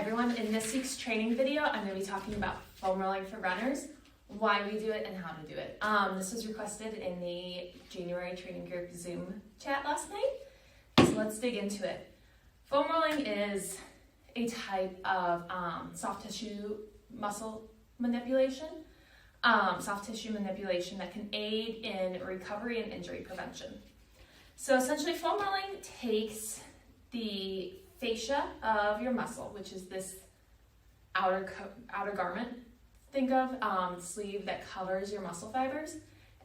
everyone, in this week's training video, I'm going to be talking about foam rolling for runners, why we do it, and how to do it. This was requested in the January training group Zoom chat last night, so let's dig into it. Foam rolling is a type of soft tissue muscle manipulation, that can aid in recovery and injury prevention. So essentially, foam rolling takes the fascia of your muscle, which is this outer garment, think of sleeve that covers your muscle fibers,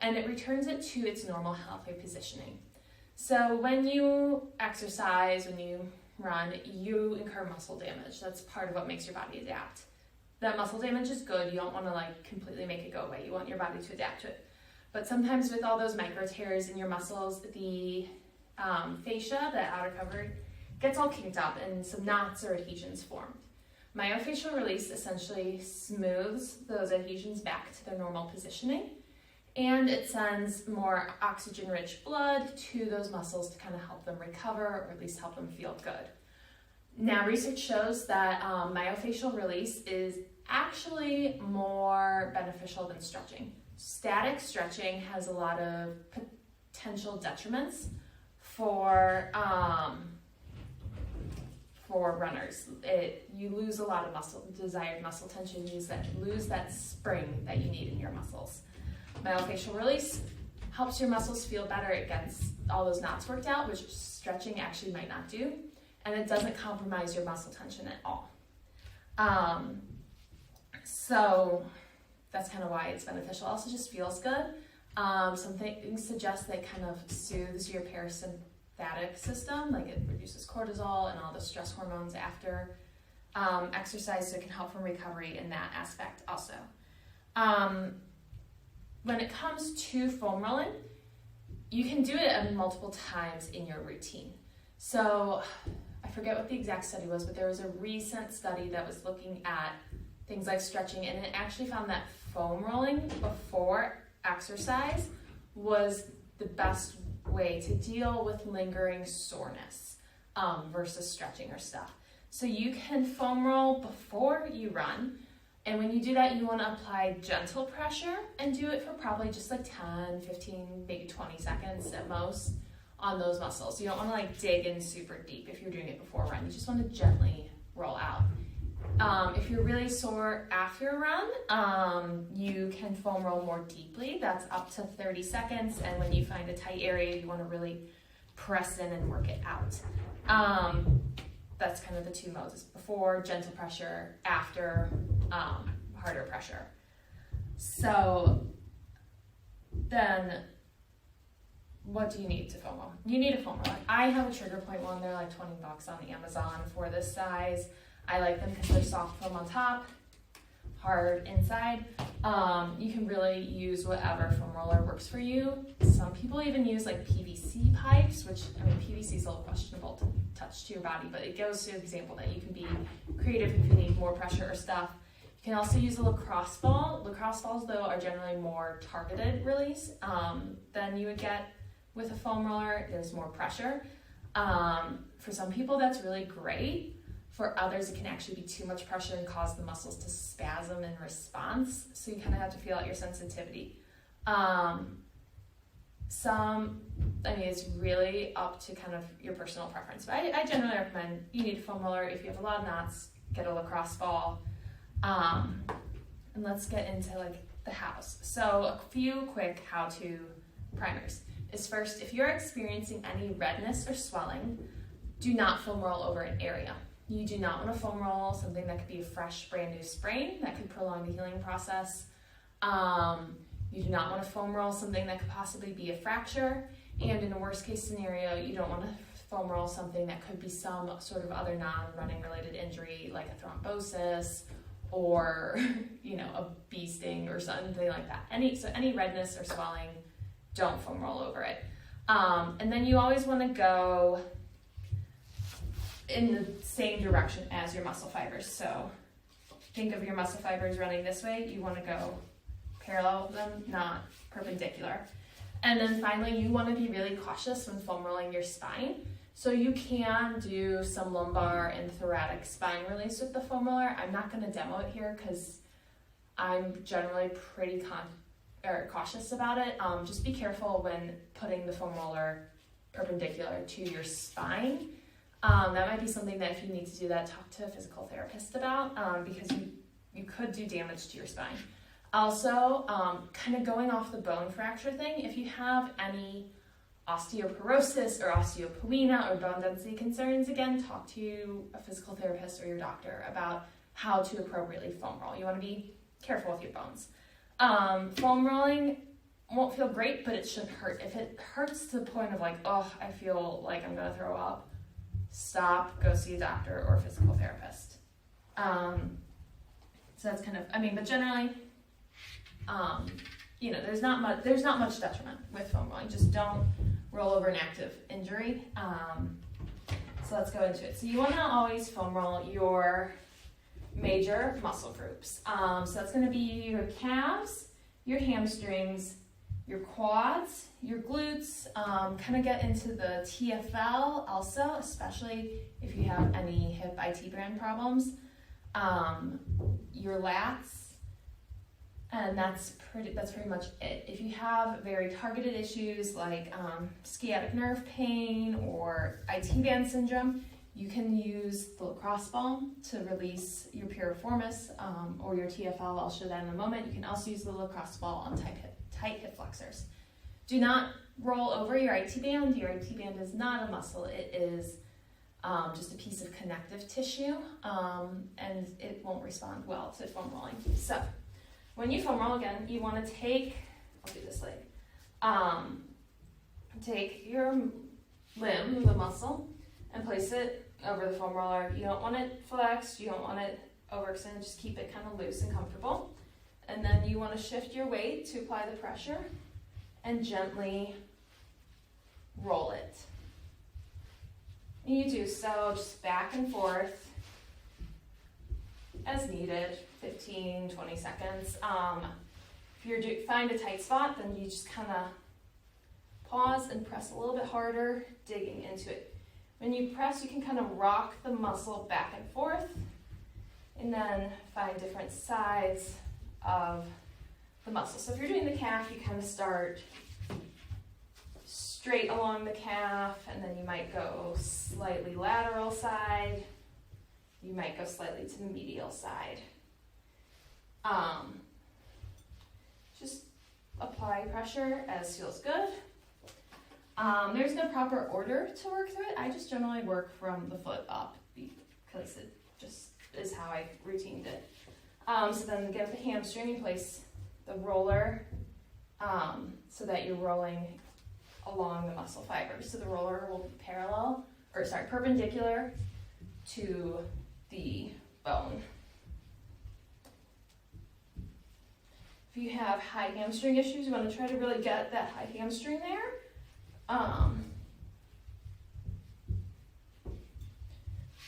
and it returns it to its normal healthy positioning. So when you exercise, when you run, you incur muscle damage. That's part of what makes your body adapt. That muscle damage is good. You don't want to completely make it go away. You want your body to adapt to it. But sometimes with all those micro tears in your muscles, the fascia, the outer cover, gets all kinked up and some knots or adhesions formed. Myofascial release essentially smooths those adhesions back to their normal positioning, and it sends more oxygen-rich blood to those muscles to kind of help them recover, or at least help them feel good. Now, research shows that myofascial release is actually more beneficial than stretching. Static stretching has a lot of potential detriments for runners. You lose a lot of desired muscle tension, lose that spring that you need in your muscles. Myofascial release helps your muscles feel better. It gets all those knots worked out, which stretching actually might not do, and it doesn't compromise your muscle tension at all. So that's kind of why it's beneficial. It also just feels good. Some things suggest that it kind of soothes your parasympathetic system, like it reduces cortisol and all the stress hormones after exercise, so it can help from recovery in that aspect also. When it comes to foam rolling, you can do it multiple times in your routine. So I forget what the exact study was, but there was a recent study that was looking at things like stretching, and it actually found that foam rolling before exercise was the best way to deal with lingering soreness versus stretching or stuff. So you can foam roll before you run, and when you do that, you want to apply gentle pressure and do it for probably just 10, 15, maybe 20 seconds at most on those muscles. You don't want to dig in super deep if you're doing it before a run. You just want to gently roll out. If you're really sore after a run, you can foam roll more deeply. That's up to 30 seconds. And when you find a tight area, you want to really press in and work it out. That's kind of the two modes: is before, gentle pressure; after, harder pressure. So then what do you need to foam roll? You need a foam roller. I have a Trigger Point one. They're like $20 on Amazon for this size. I like them because they're soft foam on top, hard inside. You can really use whatever foam roller works for you. Some people even use PVC pipes, which, PVC is a little questionable to touch to your body, but it goes to an example that you can be creative if you need more pressure or stuff. You can also use a lacrosse ball. Lacrosse balls, though, are generally more targeted release than you would get with a foam roller. There's more pressure. For some people, that's really great. For others, it can actually be too much pressure and cause the muscles to spasm in response. So you kind of have to feel out your sensitivity. It's really up to kind of your personal preference. But I generally recommend you need a foam roller. If you have a lot of knots, get a lacrosse ball. And let's get into the hows. So a few quick how-to primers is, first, if you're experiencing any redness or swelling, do not foam roll over an area. You do not want to foam roll something that could be a fresh, brand new sprain that could prolong the healing process. You do not want to foam roll something that could possibly be a fracture. And in a worst case scenario, you don't want to foam roll something that could be some sort of other non-running related injury, like a thrombosis or a bee sting or something like that. Any redness or swelling, don't foam roll over it. And then you always want to go in the same direction as your muscle fibers. So think of your muscle fibers running this way. You want to go parallel with them, not perpendicular. And then finally, you want to be really cautious when foam rolling your spine. So you can do some lumbar and thoracic spine release with the foam roller. I'm not going to demo it here because I'm generally pretty cautious about it. Just be careful when putting the foam roller perpendicular to your spine. That might be something that if you need to do that, talk to a physical therapist about, because you could do damage to your spine. Also, kind of going off the bone fracture thing, if you have any osteoporosis or osteopenia or bone density concerns, again, talk to a physical therapist or your doctor about how to appropriately foam roll. You want to be careful with your bones. Foam rolling won't feel great, but it shouldn't hurt. If it hurts to the point of like, oh, I feel like I'm going to throw up, stop, go see a doctor or a physical therapist. So that's kind of, but generally, there's not much detriment with foam rolling. Just don't roll over an active injury. So let's go into it. So you want to always foam roll your major muscle groups. So that's going to be your calves, your hamstrings, your quads, your glutes. Kind of get into the TFL also, especially if you have any hip IT band problems. Your lats. And that's pretty much it. If you have very targeted issues like sciatic nerve pain or IT band syndrome, you can use the lacrosse ball to release your piriformis or your TFL. I'll show that in a moment. You can also use the lacrosse ball on tight hip flexors. Do not roll over your IT band. Your IT band is not a muscle. It is just a piece of connective tissue, and it won't respond well to foam rolling. So when you foam roll, again, you want to take your limb, the muscle, and place it over the foam roller. You don't want it flexed, you don't want it overextended, just keep it kind of loose and comfortable. And then you want to shift your weight to apply the pressure and gently roll it. And you do so just back and forth as needed, 15, 20 seconds. If you find a tight spot, then you just kind of pause and press a little bit harder, digging into it. When you press, you can kind of rock the muscle back and forth, and then find different sides of the muscle. So if you're doing the calf, you kind of start straight along the calf, and then you might go slightly lateral side. You might go slightly to the medial side. Just apply pressure as feels good. There's no proper order to work through it. I just generally work from the foot up because it just is how I routined it. So then get the hamstring, you place the roller so that you're rolling along the muscle fibers. So the roller will be perpendicular to the bone. If you have high hamstring issues, you want to try to really get that high hamstring there.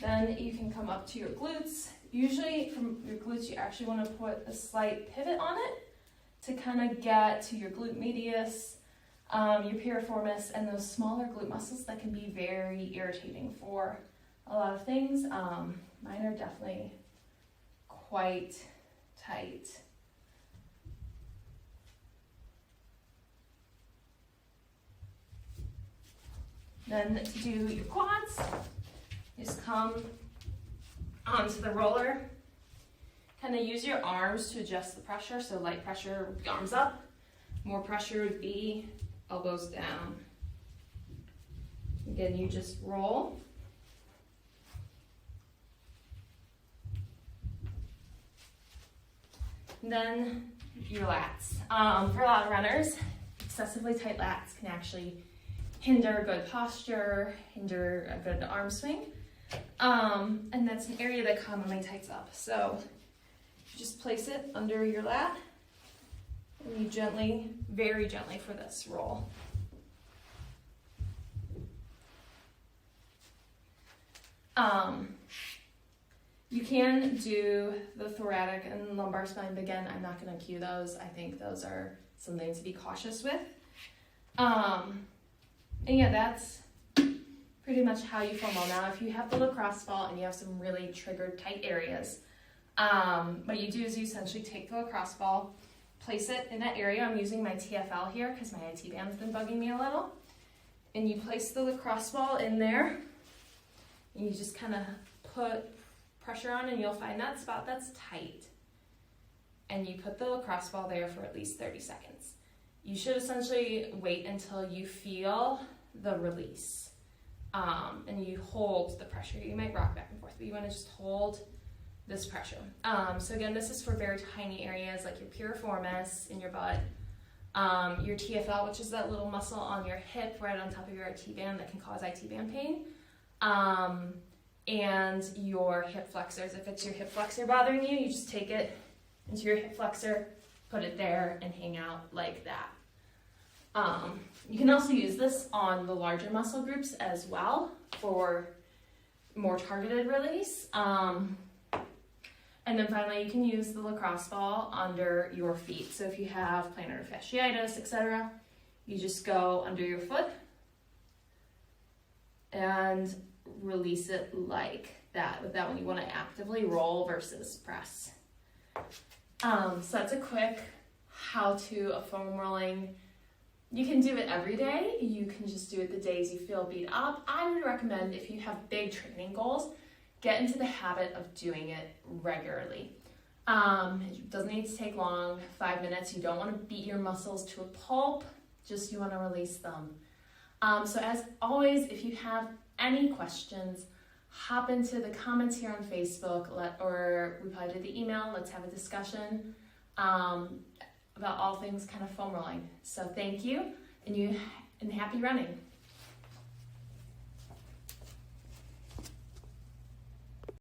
Then you can come up to your glutes. Usually from your glutes, you actually want to put a slight pivot on it to kind of get to your glute medius, your piriformis, and those smaller glute muscles that can be very irritating for a lot of things. Mine are definitely quite tight. Then to do your quads, just come onto the roller, kind of use your arms to adjust the pressure. So light pressure would be arms up, more pressure would be elbows down. Again, you just roll. And then your lats. For a lot of runners, excessively tight lats can actually hinder good posture, hinder a good arm swing. And that's an area that commonly tights up. So you just place it under your lat, and you gently, very gently for this roll. You can do the thoracic and lumbar spine, but again, I'm not going to cue those. I think those are something to be cautious with. And yeah, that's pretty pretty much how you foam roll. Now, if you have the lacrosse ball and you have some really triggered tight areas, what you do is you essentially take the lacrosse ball, place it in that area. I'm using my TFL here because my IT band's been bugging me a little. And you place the lacrosse ball in there, and you just kind of put pressure on, and you'll find that spot that's tight. And you put the lacrosse ball there for at least 30 seconds. You should essentially wait until you feel the release. And you hold the pressure. You might rock back and forth, but you want to just hold this pressure. So again, this is for very tiny areas like your piriformis in your butt, your TFL, which is that little muscle on your hip right on top of your IT band that can cause IT band pain, and your hip flexors. If it's your hip flexor bothering you, you just take it into your hip flexor, put it there, and hang out like that. You can also use this on the larger muscle groups as well for more targeted release. And then finally, you can use the lacrosse ball under your feet. So if you have plantar fasciitis, etc., you just go under your foot and release it like that. With that one, you want to actively roll versus press. So that's a quick how-to of foam rolling. You can do it every day. You can just do it the days you feel beat up. I would recommend, if you have big training goals, get into the habit of doing it regularly. It doesn't need to take long, 5 minutes. You don't want to beat your muscles to a pulp, just you want to release them. So as always, if you have any questions, hop into the comments here on Facebook, or reply to the email. Let's have a discussion about all things kind of foam rolling. So thank you, and happy running.